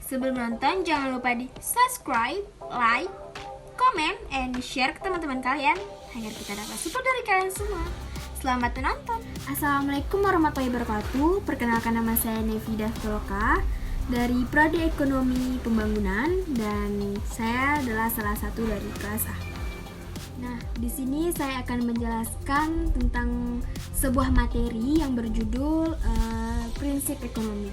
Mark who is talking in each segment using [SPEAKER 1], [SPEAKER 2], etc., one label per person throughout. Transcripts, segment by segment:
[SPEAKER 1] Sebelum nonton, jangan lupa di subscribe, like, comment, and share ke teman-teman kalian agar kita dapat support dari kalian semua. Selamat menonton. Assalamualaikum warahmatullahi wabarakatuh. Perkenalkan, nama saya Nevida Toloka dari Prodi Ekonomi Pembangunan dan saya adalah salah satu dari kelas A. Nah, di sini saya akan menjelaskan tentang sebuah materi yang berjudul prinsip ekonomi.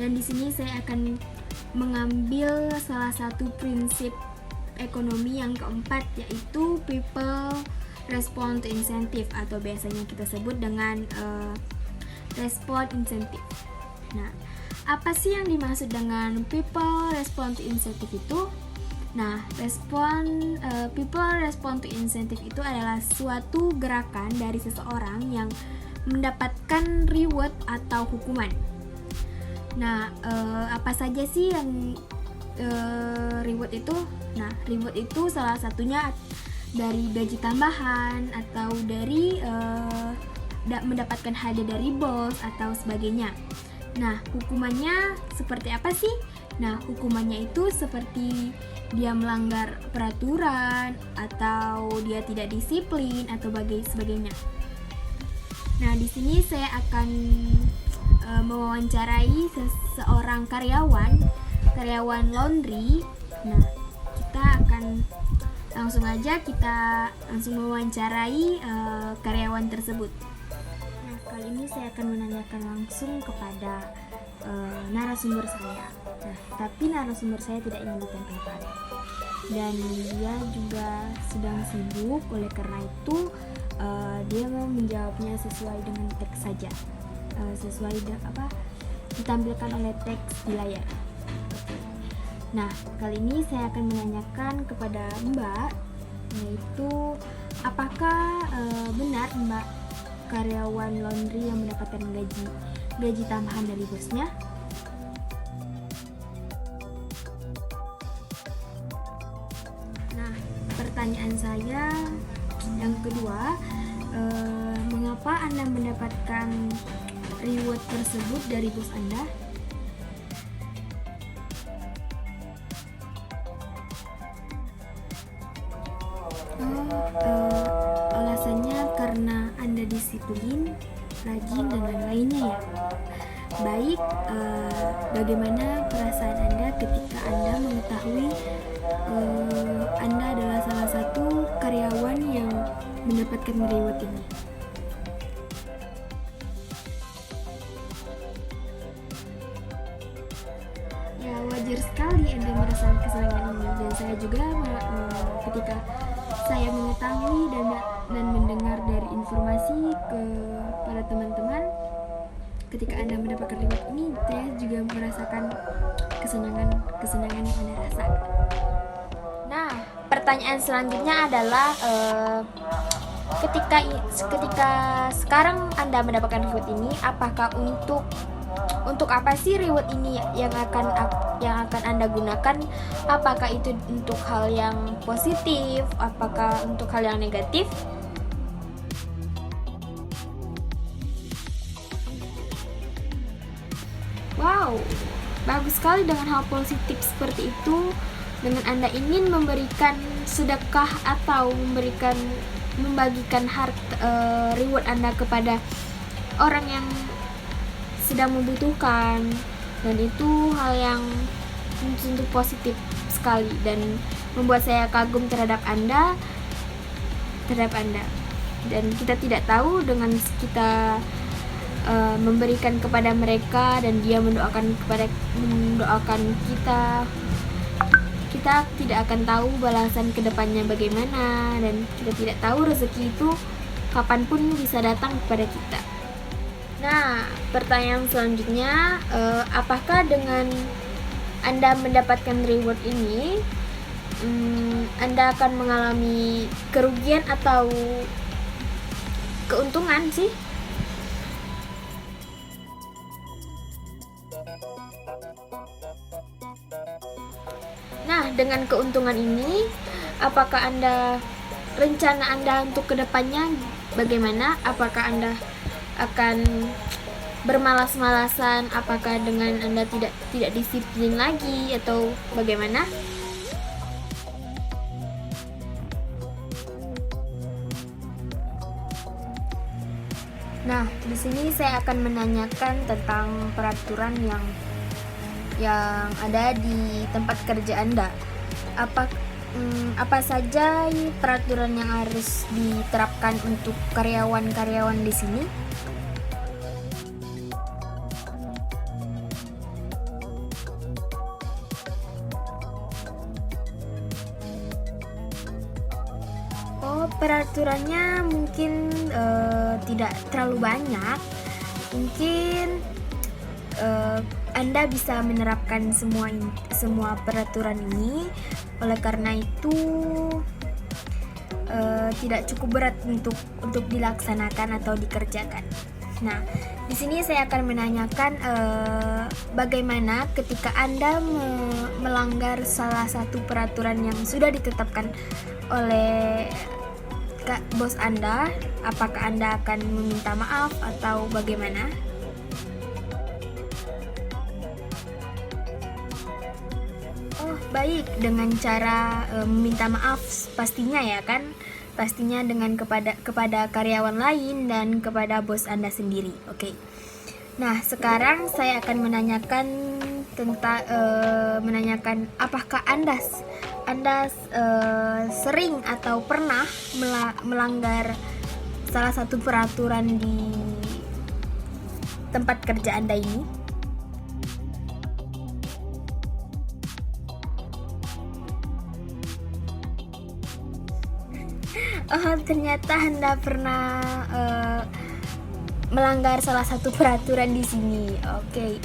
[SPEAKER 1] Dan di sini saya akan mengambil salah satu prinsip ekonomi yang keempat, yaitu people respond to incentive atau biasanya kita sebut dengan respond incentive. Nah, apa sih yang dimaksud dengan people respond to incentive itu? Nah, people respond to incentive itu adalah suatu gerakan dari seseorang yang mendapatkan reward atau hukuman. Nah, apa saja sih yang reward itu? Nah, reward itu salah satunya dari gaji tambahan atau dari mendapatkan hadiah dari bos atau sebagainya. Nah, hukumannya seperti apa sih? Nah, hukumannya itu seperti dia melanggar peraturan atau dia tidak disiplin atau sebagainya. Nah, di sini saya akan mewawancarai seseorang karyawan laundry. Nah, kita langsung mewawancarai karyawan tersebut. Nah, kali ini saya akan menanyakan langsung kepada narasumber saya. Nah, tapi narasumber saya tidak ingin ditempelkan dan dia juga sedang sibuk, oleh karena itu dia mau menjawabnya sesuai dengan teks saja, sesuai ditampilkan oleh teks di layar. Nah, kali ini saya akan menanyakan kepada Mbak, yaitu apakah benar Mbak karyawan laundry yang mendapatkan gaji tambahan dari bosnya? Nah, pertanyaan saya yang kedua, mengapa Anda mendapatkan reward tersebut dari bos Anda? Alasannya karena Anda disiplin, rajin, dan lain-lainnya ya. Baik, bagaimana perasaan Anda ketika Anda mengetahui Anda adalah salah satu karyawan yang mendapatkan reward ini? Ya, wajar sekali Anda merasakan kesenangan ini, dan saya juga ketika saya mengetahui dan mendengar dari informasi kepada teman-teman, ketika Anda mendapatkan reward ini, saya juga merasakan kesenangan yang Anda rasakan. Nah, pertanyaan selanjutnya adalah ketika sekarang Anda mendapatkan reward ini, apakah untuk apa sih reward ini yang akan Anda gunakan? Apakah itu untuk hal yang positif? Apakah untuk hal yang negatif? Wow, bagus sekali dengan hal positif seperti itu. Dengan Anda ingin memberikan sedekah atau membagikan reward Anda kepada orang yang sedang membutuhkan, dan itu hal yang tentu positif sekali dan membuat saya kagum terhadap Anda. Dan kita tidak tahu, dengan kita memberikan kepada mereka dan dia mendoakan kita tidak akan tahu balasan kedepannya bagaimana, dan kita tidak tahu rezeki itu kapanpun bisa datang kepada kita. Nah, pertanyaan selanjutnya, apakah dengan Anda mendapatkan reward ini, Anda akan mengalami kerugian atau keuntungan sih? Nah, dengan keuntungan ini, apakah rencana Anda untuk kedepannya bagaimana? Apakah Anda akan bermalas-malasan? Apakah dengan Anda tidak disiplin lagi atau bagaimana? Nah, di sini saya akan menanyakan tentang peraturan yang ada di tempat kerja Anda. Apa saja peraturan yang harus diterapkan untuk karyawan-karyawan di sini? Oh, peraturannya mungkin tidak terlalu banyak. Mungkin Anda bisa menerapkan semua peraturan ini. Oleh karena itu tidak cukup berat untuk dilaksanakan atau dikerjakan. Nah, di sini saya akan menanyakan bagaimana ketika Anda melanggar salah satu peraturan yang sudah ditetapkan oleh bos Anda. Apakah Anda akan meminta maaf atau bagaimana? Oh, baik, dengan cara meminta maaf pastinya ya kan? Pastinya dengan kepada karyawan lain dan kepada bos Anda sendiri. Oke. Nah, sekarang saya akan menanyakan apakah Anda sering atau pernah melanggar salah satu peraturan di tempat kerja Anda ini? Oh, ternyata Anda pernah melanggar salah satu peraturan di sini. Oke.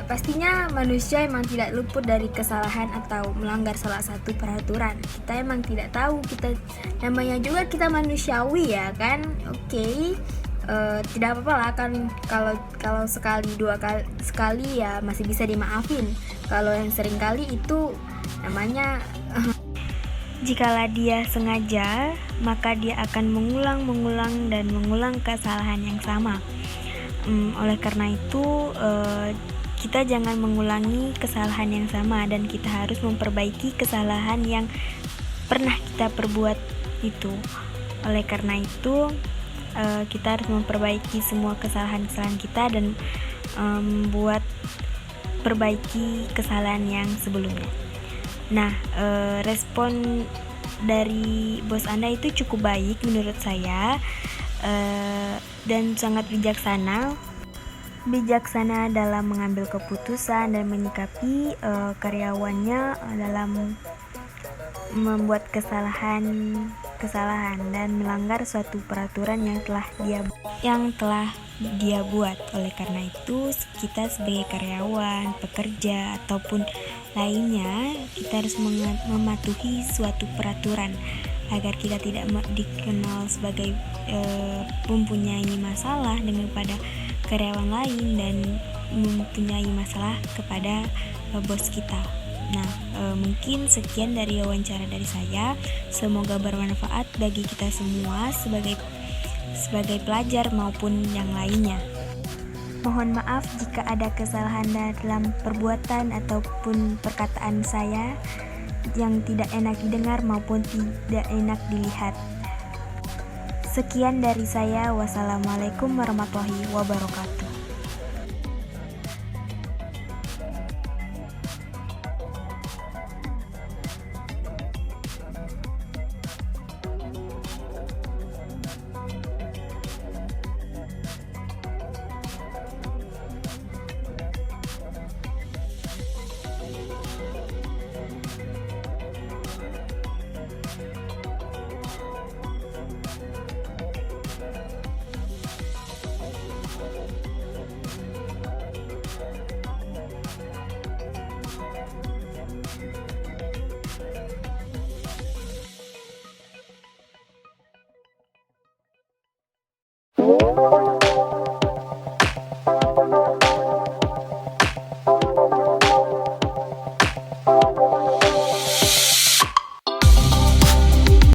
[SPEAKER 1] Pastinya manusia emang tidak luput dari kesalahan atau melanggar salah satu peraturan. Kita emang tidak tahu, namanya juga kita manusiawi ya kan. Oke. Tidak apa-apa lah kan, kalau sekali dua sekali ya masih bisa dimaafin. Kalau yang sering kali itu namanya jikalau dia sengaja, maka dia akan mengulang dan mengulang kesalahan yang sama. Oleh karena itu, kita jangan mengulangi kesalahan yang sama dan kita harus memperbaiki kesalahan yang pernah kita perbuat itu. Oleh karena itu, kita harus memperbaiki semua kesalahan-kesalahan kita dan perbaiki kesalahan yang sebelumnya. Nah, respon dari bos Anda itu cukup baik menurut saya, dan sangat bijaksana dalam mengambil keputusan dan menyikapi karyawannya dalam membuat kesalahan dan melanggar suatu peraturan yang telah dia buat. Oleh karena itu, kita sebagai karyawan, pekerja ataupun lainnya, kita harus mematuhi suatu peraturan agar kita tidak dikenal sebagai mempunyai masalah kepada karyawan lain dan mempunyai masalah kepada bos kita. Nah, mungkin sekian dari wawancara dari saya. Semoga bermanfaat bagi kita semua sebagai pelajar maupun yang lainnya. Mohon maaf jika ada kesalahan dalam perbuatan ataupun perkataan saya yang tidak enak didengar maupun tidak enak dilihat. Sekian dari saya. Wassalamualaikum warahmatullahi wabarakatuh.